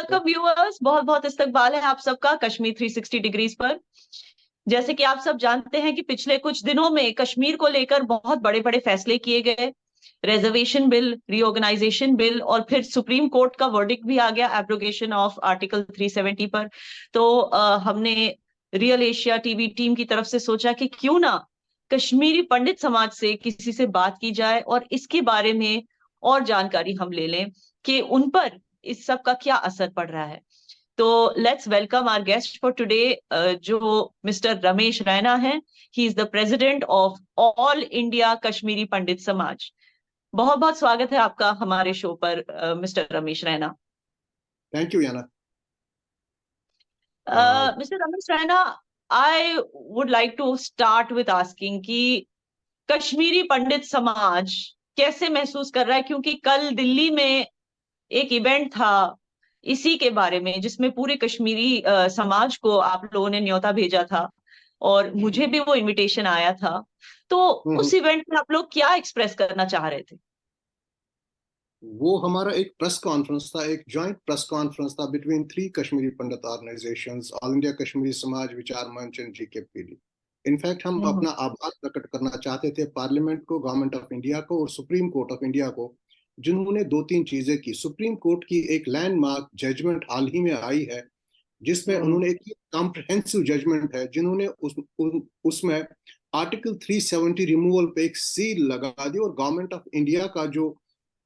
Welcome viewers, बहुत बहुत इस्तकबाल है आप सबका कश्मीर 360 डिग्रीज पर। जैसे कि आप सब जानते हैं कि पिछले कुछ दिनों में कश्मीर को लेकर बहुत बड़े बड़े फैसले किए गए। रिजर्वेशन बिल, रीऑर्गेनाइजेशन बिल और फिर सुप्रीम कोर्ट का वर्डिक्ट भी आ गया एब्रोगेशन ऑफ आर्टिकल 370 पर। तो हमने रियल एशिया टीवी टीम की तरफ से सोचा कि क्यों ना कश्मीरी पंडित समाज से किसी से बात की जाए और इसके बारे में और जानकारी हम ले लें कि उन पर इस सब का क्या असर पड़ रहा है। तो let's welcome our guest for today, जो मिस्टर रमेश रैना हैं। He is the president of all India Kashmiri Pandit Samaj. बहुत बहुत स्वागत है आपका हमारे शो पर, mister Ramesh Raina. Thank you Yana. Mister Ramesh Raina, I would like to start with asking कि कश्मीरी पंडित समाज कैसे महसूस कर रहा है, क्योंकि कल दिल्ली में एक इवेंट था इसी के बारे में जिसमें पूरे कश्मीरी समाज को आप लोगों ने न्योता भेजा था और मुझे भी वो इनविटेशन आया था। तो उस इवेंट में आप लोग क्या एक्सप्रेस करना चाह रहे थे? वो हमारा एक प्रेस कॉन्फ्रेंस था, एक जॉइंट प्रेस कॉन्फ्रेंस था बिटवीन 3 कश्मीरी पंडित ऑर्गेनाइजेशंस, ऑल इंडिया कश्मीरी समाज विचार मंच एंड GKPD। इनफैक्ट हम अपना आभार प्रकट करना चाहते थे पार्लियामेंट को, गवर्नमेंट ऑफ इंडिया को और सुप्रीम कोर्ट ऑफ इंडिया को, जिन्होंने 2-3 चीजें की। सुप्रीम कोर्ट की एक लैंडमार्क जजमेंट हाल ही में आई है जिसमें उन्होंने एक कॉम्प्रिहेंसिव जजमेंट है, जिन्होंने उसमें आर्टिकल 370 रिमूवल पे एक सील लगा दी और गवर्नमेंट ऑफ इंडिया का जो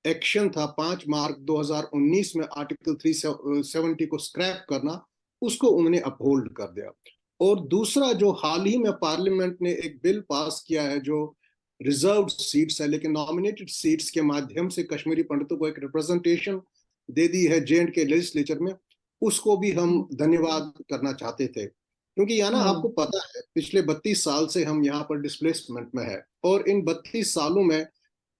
एक्शन था 5 मार्च 2019 में आर्टिकल 370 को स्क्रैप करना, उसको उन्होंने अपहोल्ड कर दिया। और दूसरा, जो हाल ही में पार्लियामेंट ने एक बिल पास किया है जो रिजर्व्ड सीट्स है लेकिन नॉमिनेटेड सीट्स के माध्यम से कश्मीरी पंडितों को एक रिप्रेजेंटेशन दे दी है J&K लेजिस्लेचर में, उसको भी हम धन्यवाद करना चाहते थे। क्योंकि यहाँ ना आपको पता है पिछले 32 साल से हम यहाँ पर डिस्प्लेसमेंट में है और इन 32 सालों में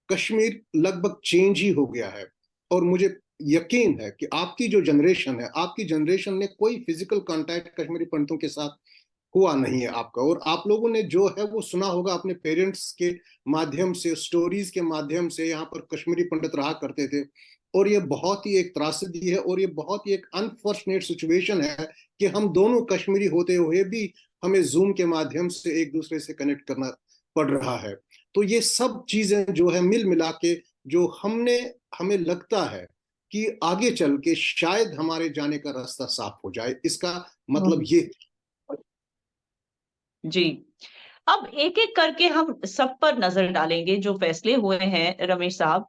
कश्मीर लगभग चेंज ही हो गया है। और मुझे यकीन है कि आपकी जो जनरेशन है, आपकी जनरेशन ने कोई फिजिकल कांटेक्ट कश्मीरी पंडितों के साथ हुआ नहीं है आपका, और आप लोगों ने जो है वो सुना होगा अपने पेरेंट्स के माध्यम से, स्टोरीज के माध्यम से, यहाँ पर कश्मीरी पंडित रहा करते थे। और ये बहुत ही एक त्रासदी है और ये बहुत ही एक अनफॉर्चुनेट सिचुएशन है कि हम दोनों कश्मीरी होते हुए भी हमें जूम के माध्यम से एक दूसरे से कनेक्ट करना पड़ रहा है। तो ये सब चीजें जो है मिल मिला के जो हमें लगता है कि आगे चल के शायद हमारे जाने का रास्ता साफ हो जाए, इसका मतलब ये। जी, अब एक एक करके हम सब पर नजर डालेंगे जो फैसले हुए हैं रमेश साहब।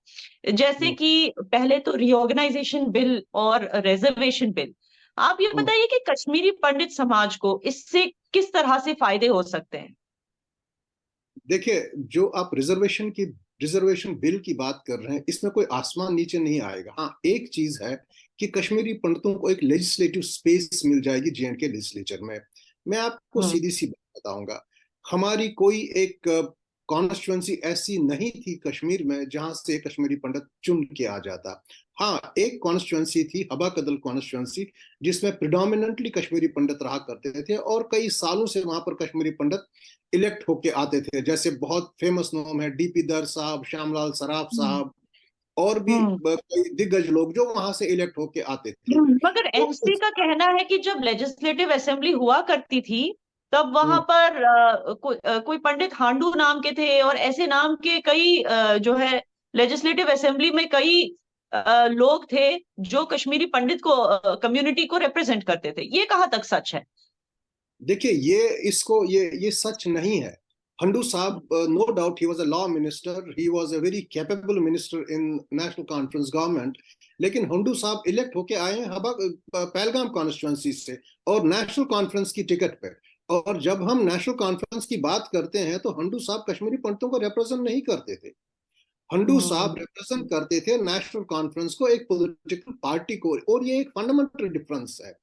जैसे कि पहले तो रीऑर्गेनाइजेशन बिल और रिजर्वेशन बिल, आप ये बताइए कि कश्मीरी पंडित समाज को इससे किस तरह से फायदे हो सकते हैं? देखिए, जो आप रिजर्वेशन बिल की बात कर रहे हैं, इसमें कोई आसमान नीचे नहीं आएगा। हाँ, एक चीज है कि कश्मीरी पंडितों को एक लेजिस्लेटिव स्पेस मिल जाएगी J&K लेजिस्लेचर में। मैं आपको सीधी सी बात बताऊंगा, हमारी कोई एक कॉन्स्टिट्यूंसी ऐसी नहीं थी कश्मीर में जहां से कश्मीरी पंडित चुन के आ जाता। हाँ, एक कॉन्स्टिट्यूंसी थी, हबा कदल कॉन्स्टिट्यूंसी, जिसमें प्रिडोमिनेंटली कश्मीरी पंडित रहा करते थे और कई सालों से वहां पर कश्मीरी पंडित इलेक्ट होके आते थे। जैसे बहुत फेमस नाम है DP दर साहब, श्यामलाल सराफ साहब और भी कई दिग्गज लोग जो वहां से इलेक्ट होके आते थे। मगर एनसी का कहना है कि जब लेजिस्लेटिव असेंबली हुआ करती थी तब वहां पर कोई पंडित हांडू नाम के थे और ऐसे नाम के कई जो है लेजिस्लेटिव असेंबली में कई लोग थे जो कश्मीरी पंडित को, कम्युनिटी को रिप्रेजेंट करते थे। ये कहाँ तक सच है? देखिए, ये सच नहीं है। हंडू साहब, no doubt he was a law minister, he was a very capable minister in National Conference government. लेकिन हंडू साहब इलेक्ट होके आए हैं पहलगाम कॉन्स्टिट्यूंसी से और नेशनल कॉन्फ्रेंस की टिकट पे। और जब हम नेशनल कॉन्फ्रेंस की बात करते हैं तो हंडू साहब कश्मीरी पंडितों को रिप्रेजेंट नहीं करते थे। हंडू साहब रिप्रेजेंट करते थे नेशनल कॉन्फ्रेंस को, एक पॉलिटिकल पार्टी को, और ये एक फंडामेंटल डिफरेंस है।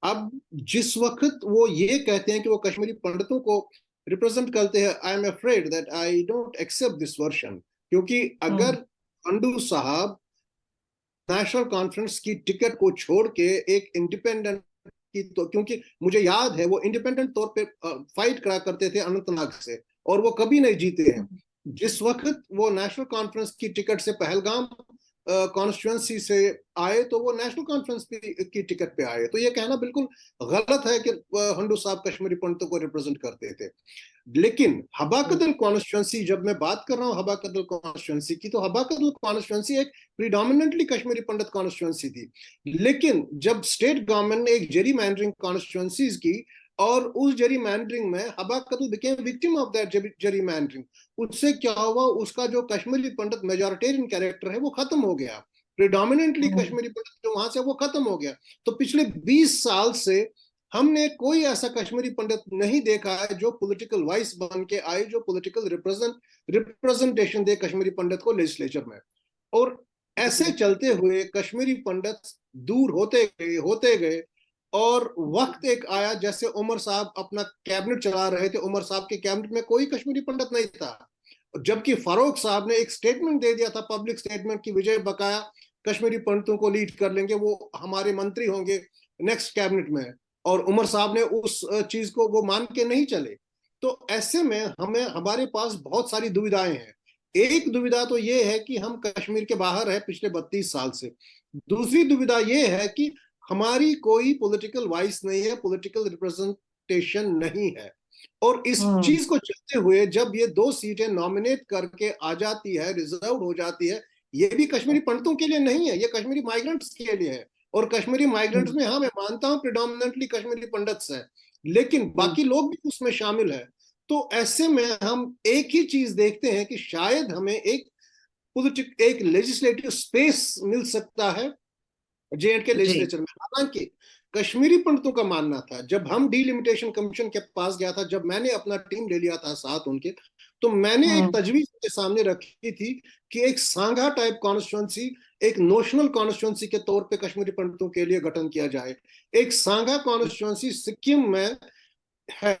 अब जिस वक्त वो ये कहते हैं कि वो कश्मीरी पंडितों को रिप्रेजेंट करते हैं, I am afraid that I don't accept this version. क्योंकि अगर हंडू साहब नेशनल कॉन्फ्रेंस की टिकट को छोड़ के एक इंडिपेंडेंट की, तो क्योंकि मुझे याद है वो इंडिपेंडेंट तौर पे फाइट करा करते थे अनंतनाग से और वो कभी नहीं जीते हैं। जिस वक्त वो नेशनल कॉन्फ्रेंस की टिकट से पहलगाम कॉन्स्टिट्यूंसी से आए तो वो नेशनल कॉन्फ्रेंस की टिकट पे आए। तो ये कहना बिल्कुल गलत है कि हंडू साहब कश्मीरी पंडितों को रिप्रेजेंट करते थे। लेकिन हबा कदल कॉन्स्टिट्यूंसी, जब मैं बात कर रहा हूँ हबा कदल कॉन्स्टिट्यूंसी की, तो हबा कदल कॉन्स्टिट्यूंसी एक प्रीडोमिनेंटली कश्मीरी पंडित कॉन्स्टिट्यूंसी थी। लेकिन जब स्टेट गवर्नमेंट ने एक जेरी मैंडरिंग कॉन्स्टिट्यूंसीज की, और उस जेरी मैंडरिंग में Haba Kadal became victim of that gerrymandering, उससे क्या हुआ, उसका जो कश्मीरी पंडित मेजोरिटेरियन कैरेक्टर है वो खत्म हो गया। प्रिडोमिनेंटली कश्मीरी पंडित जो वहां से वो खत्म हो गया। तो पिछले 20 साल से हमने कोई ऐसा कश्मीरी पंडित नहीं देखा है जो पॉलिटिकल वॉइस बन के आए, जो पॉलिटिकल रिप्रेजेंटेशन दे कश्मीरी पंडित को लेजिस्लेचर में। और ऐसे चलते हुए कश्मीरी पंडित दूर होते गए और वक्त एक आया, जैसे उमर साहब अपना कैबिनेट चला रहे थे, उमर साहब के कैबिनेट में कोई कश्मीरी पंडित नहीं था, जबकि फारूक साहब ने एक स्टेटमेंट दे दिया था, पब्लिक स्टेटमेंट, की विजय बकाया कश्मीरी पंडितों को लीड कर लेंगे, वो हमारे मंत्री होंगे नेक्स्ट कैबिनेट में। और उमर साहब ने उस चीज को वो मान के नहीं चले। तो ऐसे में हमारे पास बहुत सारी दुविधाएं हैं। एक दुविधा तो ये है कि हम कश्मीर के बाहर है पिछले 32 साल से। दूसरी दुविधा ये है कि हमारी कोई पॉलिटिकल वॉइस नहीं है, पॉलिटिकल रिप्रेजेंटेशन नहीं है। और इस चीज को चलते हुए जब ये 2 सीटें नॉमिनेट करके आ जाती है, रिजर्व हो जाती है, ये भी कश्मीरी पंडितों के लिए नहीं है, ये कश्मीरी माइग्रेंट्स के लिए है। और कश्मीरी माइग्रेंट्स में, हाँ मैं मानता हूँ प्रिडोमिनेंटली कश्मीरी पंडित्स है, लेकिन बाकी लोग भी उसमें शामिल है। तो ऐसे में हम एक ही चीज देखते हैं कि शायद हमें एक लेजिस्लेटिव स्पेस मिल सकता है JNK के लेजिस्लेचर में। हालांकि कश्मीरी पंडितों का मानना था, जब हम डीलिमिटेशन कमीशन के पास गया था, जब मैंने अपना टीम ले लिया था साथ उनके, तो मैंने एक तजवीज उनके सामने रखी थी कि एक सांगा टाइप कॉन्स्टिट्यूंसी, एक नोशनल कॉन्स्टिट्यूंसी के तौर पे कश्मीरी पंडितों के लिए गठन किया जाए। एक सांगा कॉन्स्टिट्यूंसी सिक्किम में है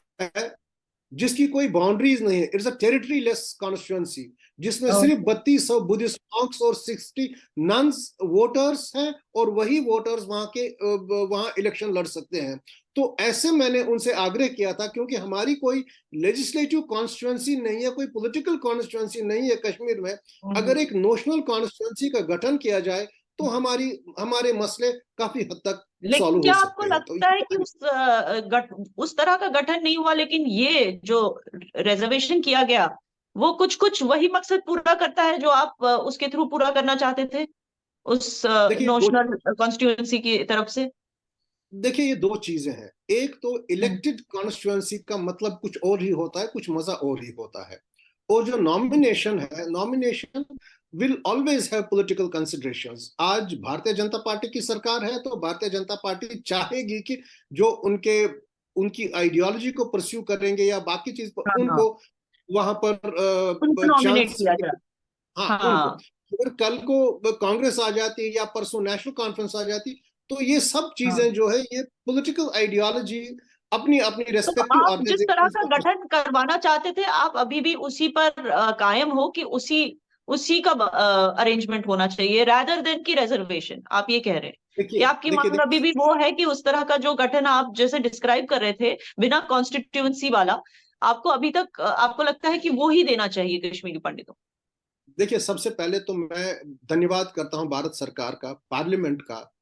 जिसकी कोई बाउंड्रीज नहीं है, it's a territory less constituency, जिसमें सिर्फ 3200 बुद्धिस्ट मॉन्क्स और 60 नन्स वोटर्स हैं, और वही वोटर्स वहां इलेक्शन लड़ सकते हैं। तो ऐसे मैंने उनसे आग्रह किया था, क्योंकि हमारी कोई लेजिस्लेटिव कॉन्स्टिट्यूंसी नहीं है, कोई पॉलिटिकल कॉन्स्टिट्यूंसी नहीं है कश्मीर में। अगर एक नोशनल कॉन्स्टिट्यूंसी का गठन किया जाए तो हमारे मसले काफी हद तक लेकिन सॉल्व क्या हो आपको सकते हैं। तो लगता है कि उस तरह का गठन नहीं हुआ, लेकिन ये जो रिजर्वेशन किया गया वो कुछ कुछ वही मकसद पूरा करता है जो आप उसके थ्रू पूरा करना चाहते थे उस देखिए नोशनल कॉन्स्टिट्यूएंसी की तरफ से? देखिए ये 2 चीजें हैं। एक तो इलेक्टेड कॉन्स्टिट्यूंसी का मतलब कुछ और ही होता है, कुछ मजा और ही होता है। और जो नॉमिनेशन है, nomination will always have political considerations. आज भारतीय जनता पार्टी की सरकार है, तो भारतीय जनता पार्टी चाहेगी कि जो उनकी आइडियोलॉजी को परस्यू करेंगे या बाकी चीज पर, हाँ, उनको वहां उनको पर नॉमिनेट चांस, किया जाए। हाँ उनको। हाँ, अगर कल को कांग्रेस आ जाती या परसों नेशनल कॉन्फ्रेंस आ जाती, तो ये सब हाँ। चीजें जो है, ये पॉलिटिकल आइडियोलॉजी अपनी अपनी तो रेस्पेक्टिव आप जिस तरह ऑर्गेनाइजेशंस का को। गठन करवाना चाहते थे, आप अभी भी उसी पर कायम हो कि उसी उसी का अरेंजमेंट होना चाहिए रादर देन की रिजर्वेशन? आप ये कह रहे हैं कि देखिए आपकी देखिए मांग अभी देखिए भी वो है कि उस तरह का जो गठन आप जैसे डिस्क्राइब कर रहे थे बिना कॉन्स्टिट्यूंसी वाला, आपको अभी तक आपको लगता है कि वो ही देना चाहिए कश्मीरी पंडितों? देखिए, सबसे पहले तो मैं धन्यवाद करता हूं भारत सरकार का, पार्लियामेंट का,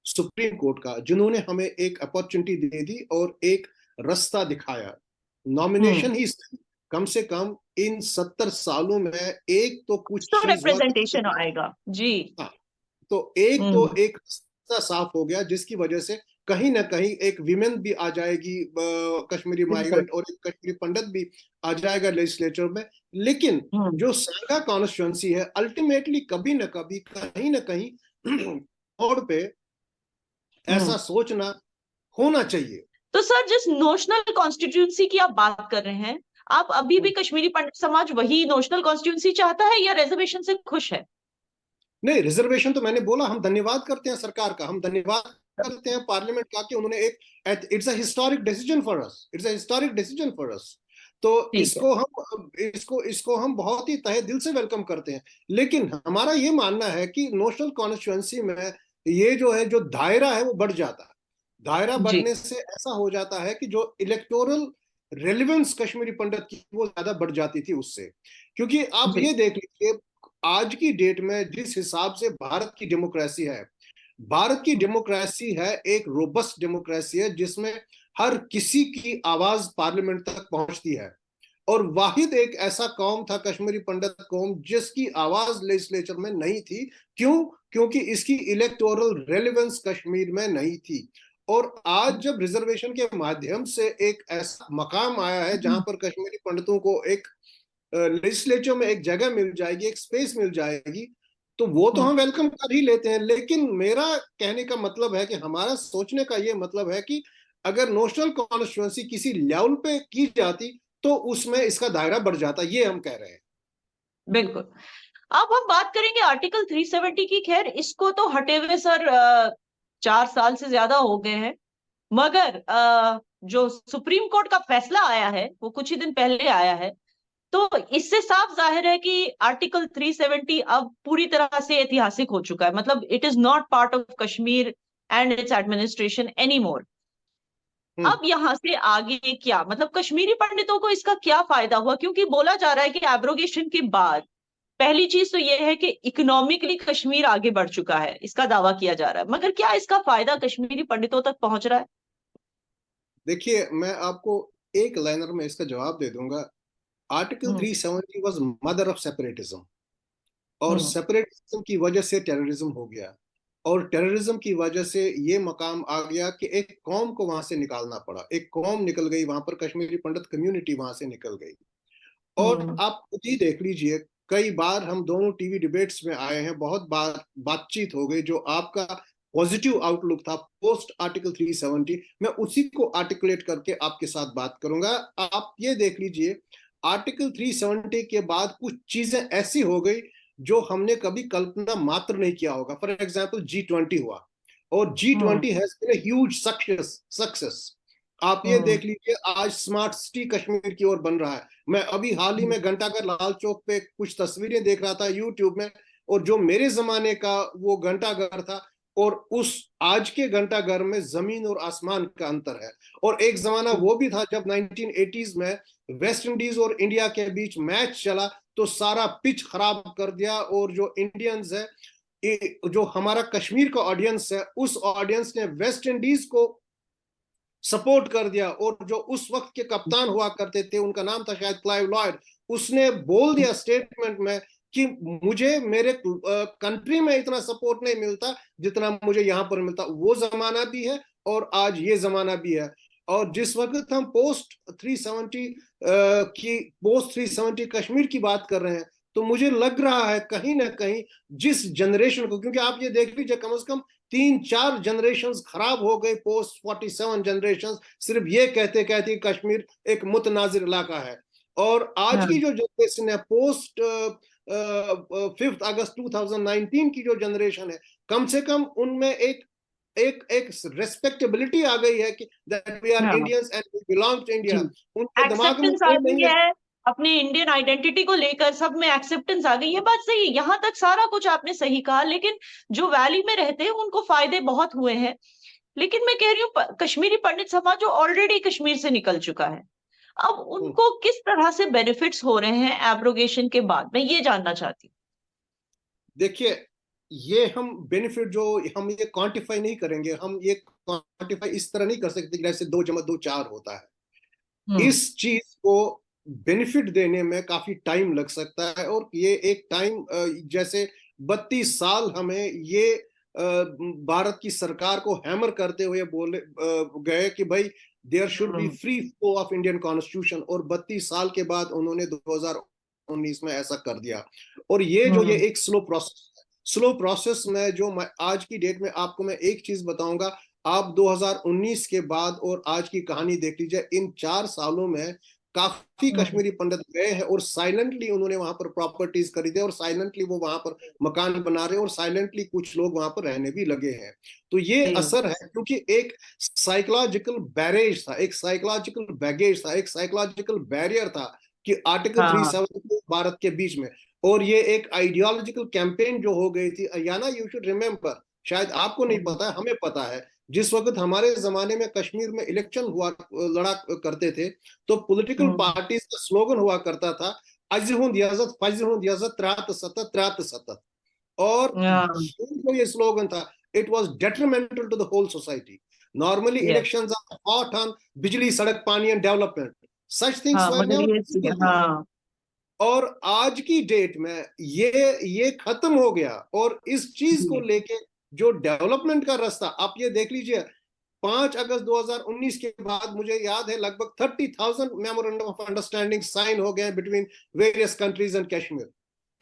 सुप्रीम कोर्ट का, जिन्होंने हमें एक अपॉर्चुनिटी दे दी और एक रास्ता दिखाया। हम्म। नॉमिनेशन ही सही, कम से कम इन 70 सालों में एक तो कुछ तो चीज हुआ कि, रिप्रेजेंटेशन आएगा जी। हाँ, तो एक तो हम्म। एक रास्ता साफ हो गया, जिसकी वजह से कहीं ना कहीं एक विमेन भी आ जाएगी, कश्मीरी बिल्कुल। माइग्रेंट, और एक कश्मीरी पंडित भी आ जाएगा लेजिस्लेचर में। लेकिन हम्म। जो सांगा कॉन्स्टिट्यूंसी है, अल्टीमेटली कभी ना कभी, कहीं ना कहीं तौर पे हम्म। ऐसा सोचना होना चाहिए। तो सर, जिस नोशनल कॉन्स्टिट्यूंसी की आप बात कर रहे हैं, आप अभी भी कश्मीरी पंडित समाज वही नोशनल कॉन्स्टिट्यूंसी चाहता है या रिजर्वेशन से खुश है? नहीं, रिजर्वेशन तो मैंने बोला, हम धन्यवाद करते हैं सरकार का, हम धन्यवाद करते हैं पार्लियामेंट का कि उन्होंने एक, it's a historic decision for us, it's a historic decision for us. तो ठीक है। इसको हम बहुत ही तहे दिल से वेलकम करते हैं। लेकिन हमारा ये मानना है कि नोशनल कॉन्स्टिट्यूंसी में ये जो है, जो दायरा है वो बढ़ जाता है। दायरा जी। बढ़ने से ऐसा हो जाता है कि जो इलेक्टोरल रेलिवेंस कश्मीरी पंडित की, वो ज्यादा बढ़ जाती थी उससे। क्योंकि आप जी। ये देख लीजिए, आज की डेट में जिस हिसाब से भारत की डेमोक्रेसी है, भारत की डेमोक्रेसी है एक रोबस्ट डेमोक्रेसी है जिसमें हर किसी की आवाज पार्लियामेंट तक पहुंचती है। और वाहिद एक ऐसा कौम था कश्मीरी पंडित कौम जिसकी आवाज लेजिस्लेचर में नहीं थी। क्यों? क्योंकि इसकी इलेक्टोरल रेलेवेंस कश्मीर में नहीं थी। और आज जब रिजर्वेशन के माध्यम से एक ऐसा मकाम आया है जहां पर कश्मीरी पंडितों को एक लेजिस्लेचर में एक जगह मिल जाएगी, एक स्पेस मिल जाएगी, तो वो तो हम वेलकम कर ही लेते हैं। लेकिन मेरा कहने का मतलब है कि हमारा सोचने का ये मतलब है कि अगर नोशनल कॉन्स्टिट्यूंसी किसी लेवल पे की जाती तो उसमें इसका दायरा बढ़ जाता, ये हम कह रहे हैं। बिल्कुल। अब हम बात करेंगे आर्टिकल 370 की। खैर इसको तो हटे हुए सर 4 साल से ज्यादा हो गए हैं, मगर जो सुप्रीम कोर्ट का फैसला आया है वो कुछ ही दिन पहले आया है, तो इससे साफ जाहिर है कि आर्टिकल 370 अब पूरी तरह से ऐतिहासिक हो चुका है। मतलब it is not part of Kashmir and it's administration any more. अब यहां से आगे क्या, मतलब कश्मीरी पंडितों को इसका क्या फायदा हुआ? क्योंकि बोला जा रहा है कि एब्रोगेशन के बाद पहली चीज तो यह है कि इकोनॉमिकली कश्मीर आगे बढ़ चुका है, इसका दावा किया जा रहा है, मगर क्या इसका फायदा कश्मीरी पंडितों तक पहुंच रहा है? देखिए, मैं आपको एक लाइनर में इसका जवाब दे दूंगा। Article hmm 370 was mother of separatism, और हम्म सेपरेटिज्म की वजह से टेररिज्म हो गया, और टेररिज्म की वजह से ये मकाम आ गया कि एक कौम को वहां से निकालना पड़ा, एक कौम निकल गई वहां पर, कश्मीरी पंडित कम्युनिटी वहां से निकल गई। और हम्म आप खुद ही देख लीजिए, कई बार हम दोनों टीवी डिबेट्स में आए हैं, बहुत बार बातचीत हो गई, जो आपका पॉजिटिव आउटलुक था पोस्ट आर्टिकल 370, मैं उसी को आर्टिकुलेट करके आपके साथ बात करूंगा। आप ये देख लीजिए, आर्टिकल 370 के बाद कुछ चीजें ऐसी हो गई जो हमने कभी कल्पना मात्र नहीं किया होगा। फॉर एग्जाम्पल G20 हुआ, और G20 has been a huge success. आप ये हम्म देख लीजिए, आज स्मार्ट सिटी कश्मीर की ओर बन रहा है। मैं अभी हाल ही में घंटाघर लाल चौक पे कुछ तस्वीरें देख रहा था यूट्यूब में, और जो मेरे जमाने का वो घंटाघर था और उस आज के घंटाघर में जमीन और आसमान का अंतर है। और एक जमाना वो भी था जब 1980s में वेस्ट इंडीज और इंडिया के बीच मैच चला तो सारा पिच खराब कर दिया, और जो इंडियंस है, जो हमारा कश्मीर का ऑडियंस है, उस ऑडियंस ने वेस्ट इंडीज को सपोर्ट कर दिया। और जो उस वक्त के कप्तान हुआ करते थे, उनका नाम था शायद क्लाइव लॉयड, उसने बोल दिया स्टेटमेंट में कि मुझे मेरे कंट्री में इतना सपोर्ट नहीं मिलता जितना मुझे यहां पर मिलता। वो जमाना भी है और आज ये जमाना भी है। और जिस वक्त हम पोस्ट 370 कश्मीर की बात कर रहे हैं, तो मुझे लग रहा है कहीं ना कहीं जिस जनरेशन को, क्योंकि आप ये देख लीजिए, कम से कम 3-4 जनरेशन खराब हो गए, पोस्ट 47 जनरेशन सिर्फ ये कहते कहते कश्मीर एक मुतनाजिर इलाका है। और आज हाँ की जो जनरेशन है, पोस्ट 5 अगस्त 2019 की जो जनरेशन है, कम से कम उनमें एक एक एक रेस्पेक्टेबिलिटी आ गई है कि दैट वी आर हाँ Indians and we belong to जी, इंडिया। उनके दिमाग में एक्सेप्टेंस आ कहीं गई नहीं है। है अपनी इंडियन आइडेंटिटी को लेकर, सब में एक्सेप्टेंस आ गई। ये बात सही है, यहाँ तक सारा कुछ आपने सही कहा, लेकिन जो वैली में रहते हैं उनको फायदे बहुत हुए हैं। लेकिन मैं कह रही हूँ कश्मीरी पंडित समाज जो ऑलरेडी कश्मीर से निकल चुका है, अब उनको किस तरह से बेनिफिट्स हो रहे हैं एब्रोगेशन के बाद, मैं ये जानना चाहती देखिए, ये हम बेनिफिट जो हम ये क्वांटिफाई नहीं करेंगे, हम ये क्वांटिफाई इस तरह नहीं कर सकते कि जैसे 2+2=4 होता है। हूँ। इस चीज को बेनिफिट देने में काफी टाइम लग सकता है, और ये एक टाइम, जैसे 32 साल हमें ये भारत की सरकार को हैमर करते हुए बोले गए कि भाई there should be free flow of Indian constitution, और 32 साल के बाद उन्होंने 2019 में ऐसा कर दिया। और ये एक स्लो प्रोसेस में जो आज की डेट में आपको मैं एक चीज बताऊंगा। आप 2019 के बाद और आज की कहानी देख लीजिए, इन 4 सालों में काफी कश्मीरी पंडित गए हैं और साइलेंटली उन्होंने वहां पर प्रॉपर्टीज खरीदे, और साइलेंटली वो वहां पर मकान बना रहे हैं, और साइलेंटली कुछ लोग वहां पर रहने भी लगे हैं। तो ये असर है, क्योंकि एक साइकोलॉजिकल बैरेज था, एक साइकोलॉजिकल बैगेज था, एक साइकोलॉजिकल बैरियर था कि आर्टिकल 370 भारत के बीच में। और ये एक आइडियोलॉजिकल कैंपेन जो हो गई थी, अयाना यू शुड रिमेम्बर, शायद आपको नहीं पता है, हमें पता है, जिस वक्त हमारे जमाने में कश्मीर में इलेक्शन हुआ लड़ा करते थे, तो पॉलिटिकल पार्टीज का स्लोगन हुआ करता था फजर रियासत त्रात सतत और जो ये स्लोगन था, it was detrimental to the whole society. Normally elections are fought on bijli, sadak, pani and development. Such things were never. और आज की डेट में ये खत्म हो गया. और इस चीज को लेके जो डेवलपमेंट का रास्ता, आप ये देख लीजिए, 5 अगस्त 2019 के बाद मुझे याद है लगभग 30,000 मेमोरेंडम ऑफ अंडरस्टैंडिंग साइन हो गए between various countries and Kashmir.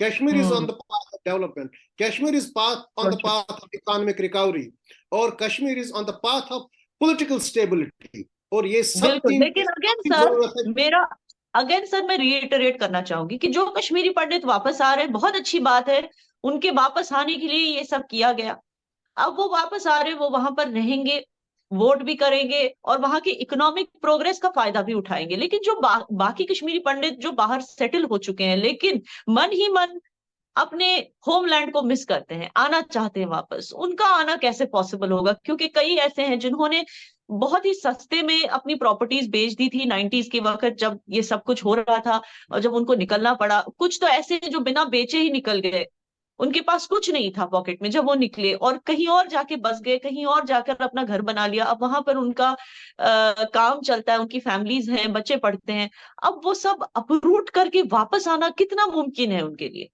Kashmir is on the path of development. Kashmir is on the path of economic recovery. और Kashmir is on the path of political stability. और ये सब तीन. लेकिन again sir मैं reiterate करना चाहूंगी कि जो कश्मीरी पंडित वापस आ रहे हैं, बहुत अच्छी बात है, उनके वापस आने के लिए ये सब किया गया. अब वो वापस आ रहे हैं, वो वहां पर रहेंगे, वोट भी करेंगे और वहां के इकोनॉमिक प्रोग्रेस का फायदा भी उठाएंगे. लेकिन जो बाकी कश्मीरी पंडित जो बाहर सेटल हो चुके हैं, लेकिन मन ही मन अपने होमलैंड को मिस करते हैं, आना चाहते हैं वापस, उनका आना कैसे पॉसिबल होगा? क्योंकि कई ऐसे हैं जिन्होंने बहुत ही सस्ते में अपनी प्रॉपर्टीज बेच दी थी 90s के वक्त, जब ये सब कुछ हो रहा था, और जब उनको निकलना पड़ा. कुछ तो ऐसे हैं जो बिना बेचे ही निकल गए, उनके पास कुछ नहीं था पॉकेट में जब वो निकले, और कहीं और जाके बस गए, कहीं और जाकर अपना घर बना लिया. अब वहां पर उनका काम चलता है, उनकी फैमिलीज हैं, बच्चे पढ़ते हैं. अब वो सब अपरूट करके वापस आना कितना मुमकिन है उनके लिए?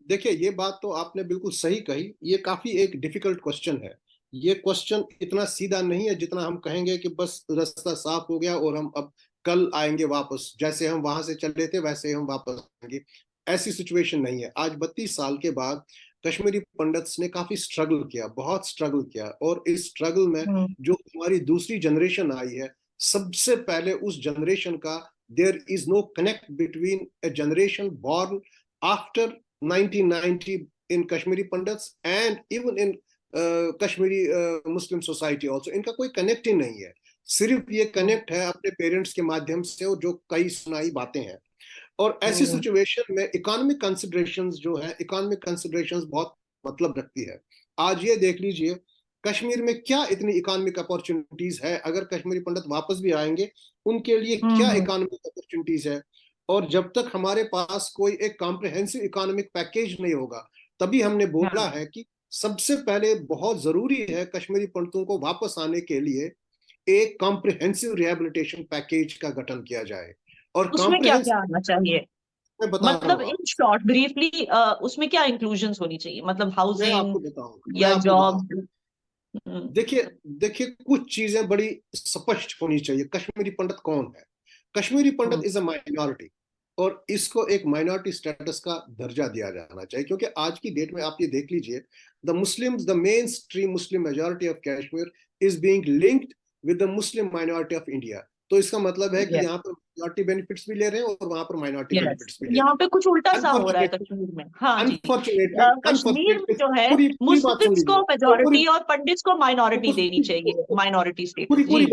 देखिए, ये बात तो आपने बिल्कुल सही कही. ये काफी एक डिफिकल्ट क्वेश्चन है. ये क्वेश्चन इतना सीधा नहीं है जितना हम कहेंगे कि बस रास्ता साफ हो गया और हम अब कल आएंगे वापस, जैसे हम वहां से चले थे वैसे ही हम वापस आएंगे. ऐसी सिचुएशन नहीं है. आज 32 साल के बाद कश्मीरी पंडित्स ने काफी स्ट्रगल किया, बहुत स्ट्रगल किया. और इस स्ट्रगल में जो हमारी दूसरी जनरेशन आई है, सबसे पहले उस जनरेशन का, there is no connect between a generation born after 1990 in Kashmiri Pandits and even in Kashmiri Muslim society also. इनका कोई कनेक्ट ही नहीं है. सिर्फ ये कनेक्ट है अपने पेरेंट्स के माध्यम से, और जो कई सुनाई बातें हैं. और ऐसी सिचुएशन में इकोनॉमिक कंसिडरेशंस जो है, इकोनॉमिक कंसिडरेशंस बहुत मतलब रखती है. आज ये देख लीजिए कश्मीर में क्या इतनी इकोनॉमिक अपॉर्चुनिटीज है. अगर कश्मीरी पंडित वापस भी आएंगे, उनके लिए क्या इकोनॉमिक अपॉर्चुनिटीज है. और जब तक हमारे पास कोई एक कॉम्प्रिहेंसिव इकोनॉमिक पैकेज नहीं होगा, तभी हमने बोला है कि सबसे पहले बहुत जरूरी है कश्मीरी पंडितों को वापस आने के लिए एक कॉम्प्रिहेंसिव रिहेबिलिटेशन पैकेज का गठन किया जाए. और उसमें क्या क्या आना चाहिए? मतलब इन शॉर्ट ब्रीफली उसमें क्या इंक्लूजन्स होनी चाहिए? मतलब हाउसिंग या जॉब? देखिए कुछ चीजें बड़ी स्पष्ट होनी चाहिए. कश्मीरी पंडित कौन है? कश्मीरी पंडित इज अ माइनॉरिटी, और इसको एक माइनॉरिटी स्टेटस का दर्जा दिया जाना चाहिए. क्योंकि आज की डेट में आप ये देख लीजिए, the main stream Muslim majority of Kashmir is being linked with the Muslim minority of India. तो इसका मतलब है कि यहाँ पर माइनॉरिटी बेनिफिट्स भी ले रहे हैं और वहां पर माइनॉरिटी बेनिफिट्स भी ले रहे हैं. यहाँ पे कुछ उल्टा सा हो रहा है कश्मीर में. हाँ जी, कश्मीर में जो है मुस्लिम्स को मेजॉरिटी और पंडित्स को माइनॉरिटी देनी चाहिए, माइनॉरिटी स्टेटस. पूरी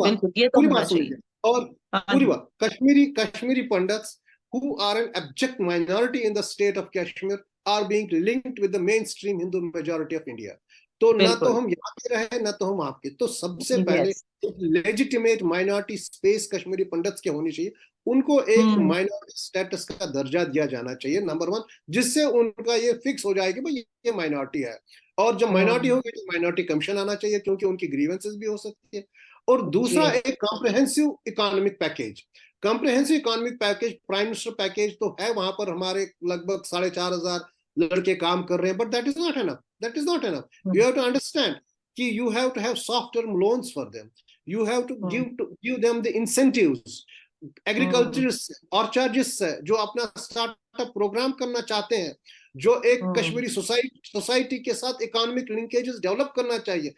बात सुनिए. और पूरी बात, Kashmiri pandits who are an abject minority in the state of Kashmir are being linked with the mainstream Hindu majority of India. तो ना तो हम यहाँ के रहे, ना तो हम वहां के. तो सबसे पहले एक legitimate minority space Kashmiri pandits के होनी चाहिए. उनको एक माइनॉरिटी स्टेटस का दर्जा दिया जाना चाहिए, नंबर 1, जिससे उनका ये फिक्स हो जाएगी भाई ये माइनॉरिटी है. और जब माइनॉरिटी होगी तो माइनॉरिटी कमीशन आना चाहिए, क्योंकि उनकी ग्रीवेंसेस भी हो सकती है. और दूसरा, एक comprehensive economic package. Comprehensive economic package, prime minister package तो है, वहां पर हमारे लगभग 4,500 लड़के काम कर रहे हैं. But that is not enough. That is not enough. You have to understand कि you have to have soft term loans for them. You have to give them the incentives. Agriculturist, orchardist जो अपना startup programme करना चाहते हैं, जो एक Kashmiri society के साथ इकोनॉमिक लिंकेजेस डेवलप करना चाहिए.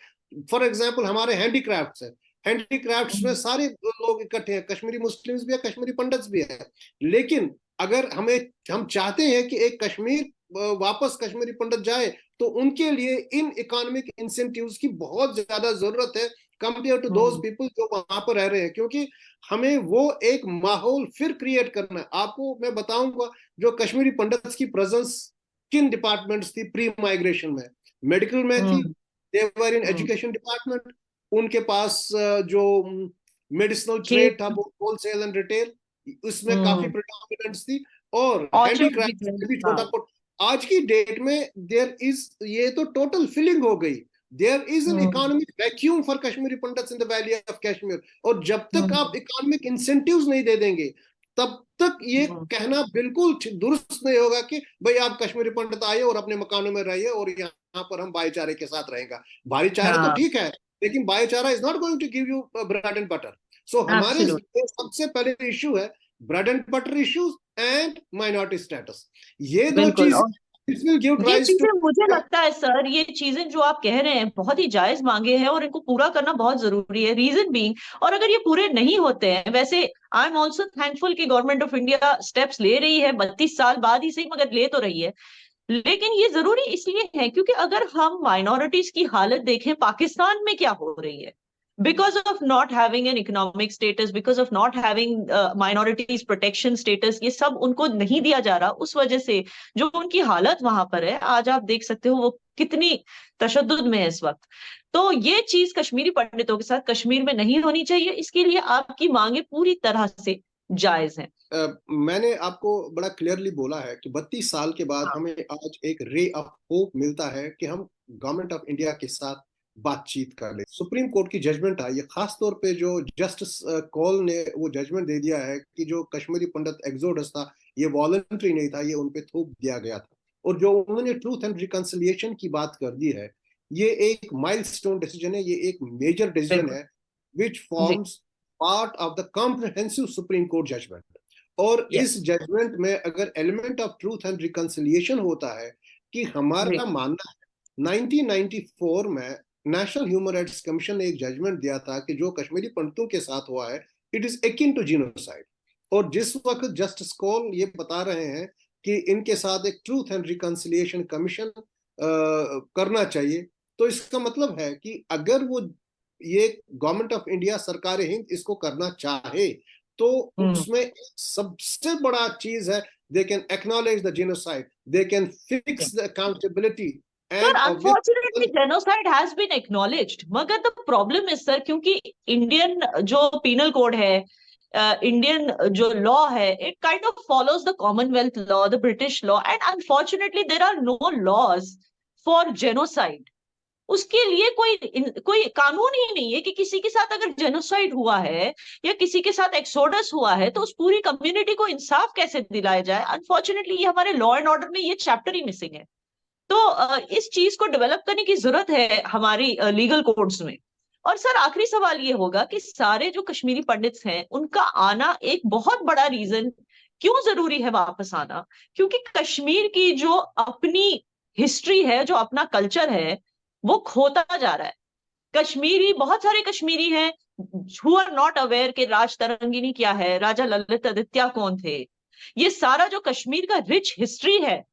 फॉर एग्जाम्पल हमारे हैंडीक्राफ्ट्स है, हैंडीक्राफ्ट्स में सारे लोग इकट्ठे हैं, कश्मीरी मुस्लिम्स भी है, कश्मीरी पंडित्स भी है. लेकिन अगर हम चाहते हैं कि एक कश्मीर वापस कश्मीरी पंडित जाए, तो उनके लिए इन इकोनॉमिक इंसेंटिव्स की बहुत ज्यादा जरूरत है कंपेयर टू दोज पीपल जो वहां पर रह रहे हैं. क्योंकि हमें वो एक माहौल फिर क्रिएट करना है. आपको मैं बताऊंगा जो कश्मीरी पंडित्स की प्रेजेंस किन डिपार्टमेंट्स थी प्री माइग्रेशन में. मेडिकल में थी, दे वर इन एजुकेशन डिपार्टमेंट. उनके पास जो मेडिसिनल ट्रेड था वो होलसेल एंड रिटेल, उसमें काफी प्रेडोमिनेंस थी. और ऑर्चर्ड भी हैंडीक्राफ्ट थे। से भी हाँ। छोटा। आज की डेट में देयर इज, ये तो टोटल फिलिंग हो गई, there is an hmm. Economic vacuum for Kashmiri pandits in the valley of Kashmir. और जब तक हम्म। आप इकोनॉमिक इंसेंटिव्स नहीं दे देंगे, तब तक ये हम्म। कहना बिल्कुल दुरुस्त नहीं होगा कि भाई आप कश्मीरी पंडित आइए और अपने मकानों में रहिए और यहाँ पर हम भाईचारे के साथ रहेंगे। भाईचारा तो हाँ। ठीक है, लेकिन भाईचारा is not going to give you bread and butter. So हमारे एब्सोल्यूट। सबसे पहले इश्यू है bread and butter issues and minority status. ये दो बिल्कुल। चीज और दिस विल गिव ये राइज टू। चीजें मुझे लगता है सर, ये चीजें जो आप कह रहे हैं बहुत ही जायज मांगे हैं और इनको पूरा करना बहुत जरूरी है, रीजन बीइंग। और अगर ये पूरे नहीं होते हैं, वैसे आई एम ऑल्सो थैंकफुल कि गवर्नमेंट ऑफ इंडिया स्टेप्स ले रही है, 32 साल बाद ही सही मगर ले तो रही है। लेकिन ये जरूरी इसलिए है क्योंकि अगर हम माइनॉरिटीज की हालत देखें पाकिस्तान में क्या हो रही है, because of not having an economic status, because of not having minorities protection status, ये सब उनको नहीं दिया जा रहा, उस वजह से जो उनकी हालत वहां पर है आज आप देख सकते हो वो कितनी तशद्दुद में है इस वक्त। तो ये चीज कश्मीरी पंडितों के साथ कश्मीर में नहीं होनी चाहिए, इसके लिए आपकी मांगे पूरी तरह से जायज हैं। मैंने आपको बड़ा क्लियरली बोला है कि 32 साल के बाद हाँ। हमें आज एक रे ऑफ होप मिलता है कि हम गवर्नमेंट ऑफ इंडिया के साथ बातचीत कर ले। सुप्रीम कोर्ट की जजमेंट आई है, खास तौर पे जो जस्टिस कौल ने वो जजमेंट दे दिया है कि जो कश्मीरी पंडित एग्जोडस था ये वॉलंटरी नहीं था, ये उन पे थोप दिया गया था। और जो उन्होंने ट्रूथ एंड रिकंसिलिएशन की बात कर दी है, ये एक माइलस्टोन डिसीजन है, ये एक मेजर डिसीजन बिल्कुल। है विच जी। Forms part of the comprehensive supreme court judgement. और इस यस। जजमेंट में अगर element of truth and reconciliation होता है कि जी। हमारा मानना है, 1994 में नेशनल ह्यूमन राइट्स कमीशन ने एक जजमेंट दिया था कि जो कश्मीरी पंडितों के साथ हुआ है it is akin to genocide. और जिस वक्त जस्टिस कौल ये बता रहे हैं कि इनके साथ एक ट्रूथ एंड रिकंसिलिएशन कमीशन करना चाहिए, तो इसका मतलब है कि अगर वो ये गवर्नमेंट ऑफ इंडिया सरकार हिंद इसको करना चाहे तो उसमें सबसे बड़ा चीज है they can acknowledge the genocide, they can fix the accountability sir and unfortunately obviously. Genocide has been acknowledged, मगर द प्रॉब्लम इज सर क्योंकि इंडियन जो पीनल कोड है, इंडियन जो लॉ है, it kind of follows the Commonwealth law, the British law, and unfortunately there are no laws for genocide. उसके लिए कोई कानून ही नहीं है कि किसी के साथ अगर जेनोसाइड हुआ है या किसी के साथ एक्सोडस हुआ है तो उस पूरी कम्युनिटी को इंसाफ कैसे दिलाया जाए। अनफॉर्चुनेटली ये हमारे लॉ एंड ऑर्डर में ये चैप्टर ही मिसिंग है। तो इस चीज को डेवलप करने की जरूरत है हमारी लीगल कोड्स में। और सर आखिरी सवाल ये होगा कि सारे जो कश्मीरी पंडित्स हैं उनका आना एक बहुत बड़ा रीजन क्यों जरूरी है वापस आना, क्योंकि कश्मीर की जो अपनी हिस्ट्री है, जो अपना कल्चर है, वो खोता जा रहा है। कश्मीरी, बहुत सारे कश्मीरी हैं हु आर नॉट अवेयर कि राज तरंगिनी क्या है, राजा ललित आदित्य कौन थे। ये सारा जो कश्मीर का रिच हिस्ट्री है,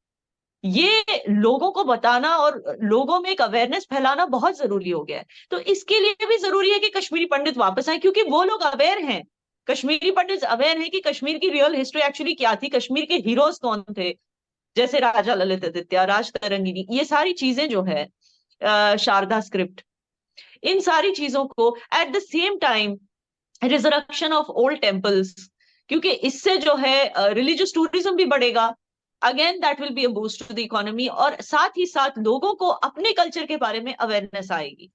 ये लोगों को बताना और लोगों में एक अवेयरनेस फैलाना बहुत जरूरी हो गया है। तो इसके लिए भी जरूरी है कि कश्मीरी पंडित वापस आए, क्योंकि वो लोग अवेयर हैं, कश्मीरी पंडित अवेयर हैं कि कश्मीर की रियल हिस्ट्री एक्चुअली क्या थी, कश्मीर के हीरोज कौन थे, जैसे राजा ललित आदित्य, राज तरंगिनी, ये सारी चीजें जो है, शारदा स्क्रिप्ट, इन सारी चीजों को at the same time resurrection of old temples, क्योंकि इससे जो है रिलीजियस टूरिज्म भी बढ़ेगा, again that will be a boost to the economy, और साथ ही साथ लोगों को अपने कल्चर के बारे में अवेयरनेस आएगी।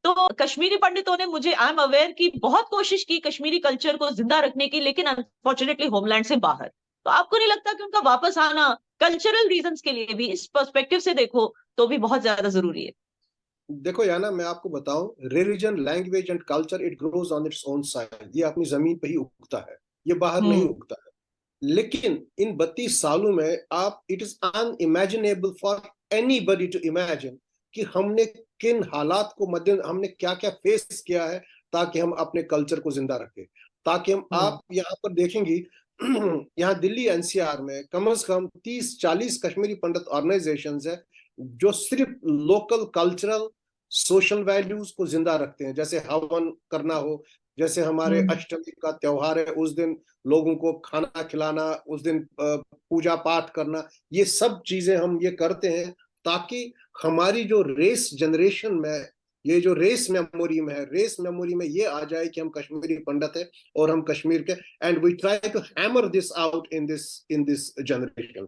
तो कश्मीरी पंडितों ने, मुझे आई एम अवेयर की, बहुत कोशिश की कश्मीरी कल्चर को जिंदा रखने की, लेकिन अनफॉर्चुनेटली होमलैंड से बाहर। तो आपको नहीं लगता कि उनका वापस आना कल्चरल रीजंस के लिए भी, इस पर्सपेक्टिव से देखो तो भी बहुत ज्यादा जरूरी है? देखो याना, मैं आपको बताऊं, religion language and culture it grows on its own side, ये अपनी जमीन पे ही उगता है, ये बाहर नहीं हम्म। उगता है। लेकिन इन 32 सालों में आप, it is unimaginable for anybody to imagine कि हमने किन हालात को मद्देनजर, हमने क्या क्या फेस किया है ताकि हम अपने कल्चर को जिंदा रखें। ताकि हम, हम्म। आप यहाँ पर देखेंगी यहाँ दिल्ली एनसीआर में कम से कम 30-40 कश्मीरी पंडित ऑर्गेनाइजेशंस है जो सिर्फ लोकल कल्चरल सोशल वैल्यूज को जिंदा रखते हैं। जैसे हवन करना हो, जैसे हमारे हम्म। अष्टमी का त्योहार है उस दिन लोगों को खाना खिलाना, उस दिन पूजा पाठ करना, ये सब चीजें हम ये करते हैं ताकि हमारी जो रेस जनरेशन में ये जो रेस मेमोरी में है, रेस मेमोरी में ये आ जाए कि हम कश्मीरी पंडित है और हम कश्मीर के, and we try to hammer this out in this generation.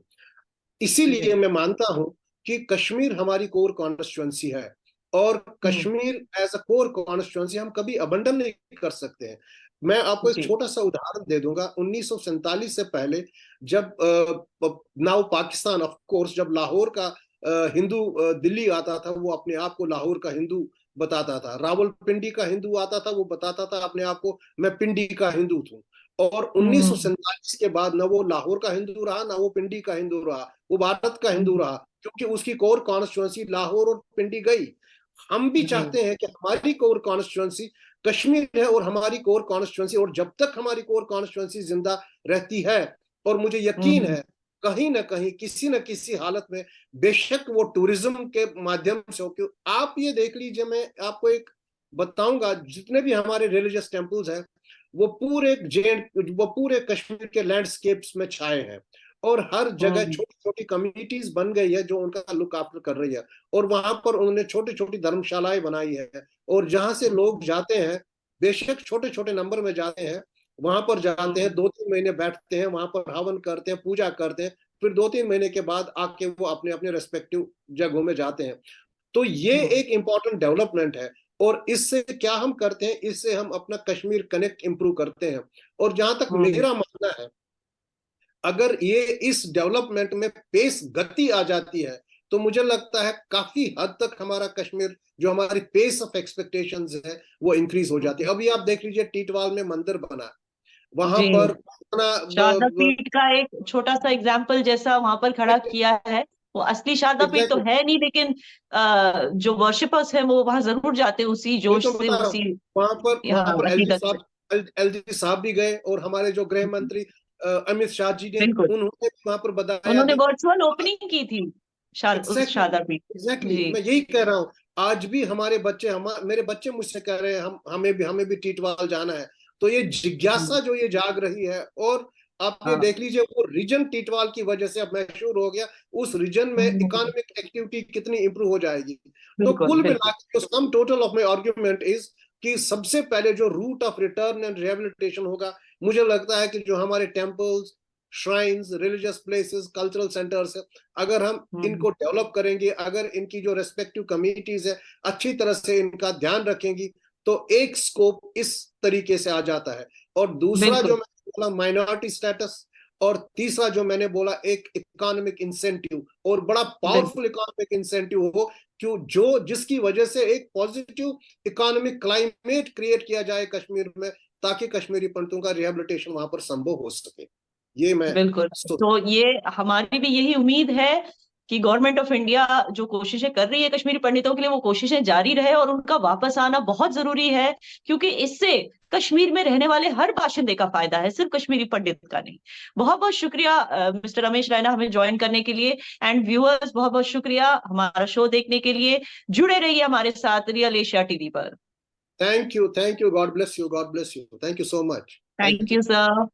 इसीलिए मैं मानता हूं कि कश्मीर हमारी कोर कॉन्स्टिट्यूंसी है, और Kashmir as a core constituency हम कभी अबंडन नहीं कर सकते हैं। मैं आपको एक छोटा सा उदाहरण दे दूंगा। 1947 से पहले जब नाउ पाकिस्तान ऑफ कोर्स, जब लाहौर का हिंदू दिल्ली आता था, वो अपने आप को लाहौर का हिंदू बताता था। रावलपिंडी का हिंदू आता था, वो बताता था अपने आप को मैं पिंडी का हिंदू हूँ। और 1947 के बाद न वो लाहौर का हिंदू रहा, ना वो पिंडी का हिंदू रहा, वो भारत का हिंदू रहा, क्योंकि उसकी कोर कॉन्स्टिट्यूंसी लाहौर और पिंडी गई। हम भी चाहते हैं कि हमारी कोर कॉन्स्टिट्यूंसी कश्मीर है, और हमारी कोर कॉन्स्टिट्यूंसी, और जब तक हमारी कोर कॉन्स्टिट्यूंसी जिंदा रहती है, और मुझे यकीन है कहीं ना कहीं किसी न किसी हालत में, बेशक वो टूरिज्म के माध्यम से हो, क्यों आप ये देख लीजिए, मैं आपको एक बताऊंगा, जितने भी हमारे रिलीजियस टेम्पल्स हैं वो पूरे कश्मीर के लैंडस्केप्स में छाए हैं, और हर जगह छोटी छोटी कम्युनिटीज बन गई है जो उनका लुक आफ्टर कर रही है, और वहां पर उन्होंने छोटी छोटी धर्मशालाएं बनाई है, और जहां से लोग जाते हैं, बेशक छोटे छोटे नंबर में जाते हैं, वहां पर जाते हैं, 2-3 महीने बैठते हैं, वहां पर हवन करते हैं, पूजा करते हैं, फिर 2-3 महीने के बाद आके वो अपने अपने रेस्पेक्टिव जगहों में जाते हैं। तो ये एक इंपॉर्टेंट डेवलपमेंट है, और इससे क्या हम करते हैं, इससे हम अपना कश्मीर कनेक्ट इंप्रूव करते हैं। और जहां तक मेरा मानना है, अगर ये इस डेवलपमेंट में पेस गति आ जाती है, तो मुझे लगता है काफी हद तक हमारा कश्मीर, जो हमारी पेस ऑफ एक्सपेक्टेशंस है, वो इंक्रीज हो जाती है। अभी आप देख लीजिए टीटवाल में मंदिर बना, वहां पर शारदा पीठ का एक छोटा सा एग्जाम्पल जैसा वहां पर खड़ा किया है। वो असली शारदा पीठ तो है नहीं, लेकिन जो वर्शिपर्स हैं वो वहां जरूर जाते हैं उसी जोश से, उसी वहां पर अकीदत से। एलजी साहब भी गए, और हमारे जो गृह मंत्री अमित शाह जी ने, उन्होंने वहां पर बताया, उन्होंने वर्चुअल ओपनिंग की थी शारदा पीठ। एग्जैक्टली मैं यही कह रहा हूँ। आज भी हमारे बच्चे, मेरे बच्चे मुझसे कह रहे हैं हमें भी टीटवाल जाना है। तो ये जिज्ञासा जो ये जाग रही है, और आप ये देख लीजिए वो रीजन टीटवाल की वजह से अब मशहूर हो गया, उस रीजन में इकोनॉमिक एक्टिविटी कितनी इंप्रूव हो जाएगी। तो कुल मिलाकर sum total of my argument is कि सबसे पहले जो route of return and rehabilitation होगा, मुझे लगता है कि जो हमारे temples, shrines, religious places, cultural centres है, अगर हम इनको डेवलप करेंगे, अगर इनकी जो रेस्पेक्टिव कम्युनिटीज है अच्छी तरह से इनका ध्यान रखेंगी, तो एक स्कोप इस तरीके से आ जाता है। और दूसरा जो मैंने बोला माइनॉरिटी स्टेटस, और तीसरा जो मैंने बोला एक इकोनॉमिक इंसेंटिव, और बड़ा पावरफुल इकोनॉमिक इंसेंटिव हो, क्यों जो जिसकी वजह से एक पॉजिटिव इकोनॉमिक क्लाइमेट क्रिएट किया जाए कश्मीर में, ताकि कश्मीरी पंडितों का रिहेबिलिटेशन वहां पर संभव हो सके। ये मैं तो ये हमारी भी यही उम्मीद है कि गवर्नमेंट ऑफ इंडिया जो कोशिशें कर रही है कश्मीरी पंडितों के लिए, वो कोशिशें जारी रहे, और उनका वापस आना बहुत जरूरी है, क्योंकि इससे कश्मीर में रहने वाले हर बाशिंदे का फायदा है, सिर्फ कश्मीरी पंडित का नहीं। बहुत बहुत शुक्रिया मिस्टर रमेश रैना हमें ज्वाइन करने के लिए, एंड व्यूअर्स बहुत बहुत शुक्रिया हमारा शो देखने के लिए। जुड़े रहिए हमारे साथ रियल एशिया टीवी पर। Thank you, God bless you, thank you so much. Thank you sir.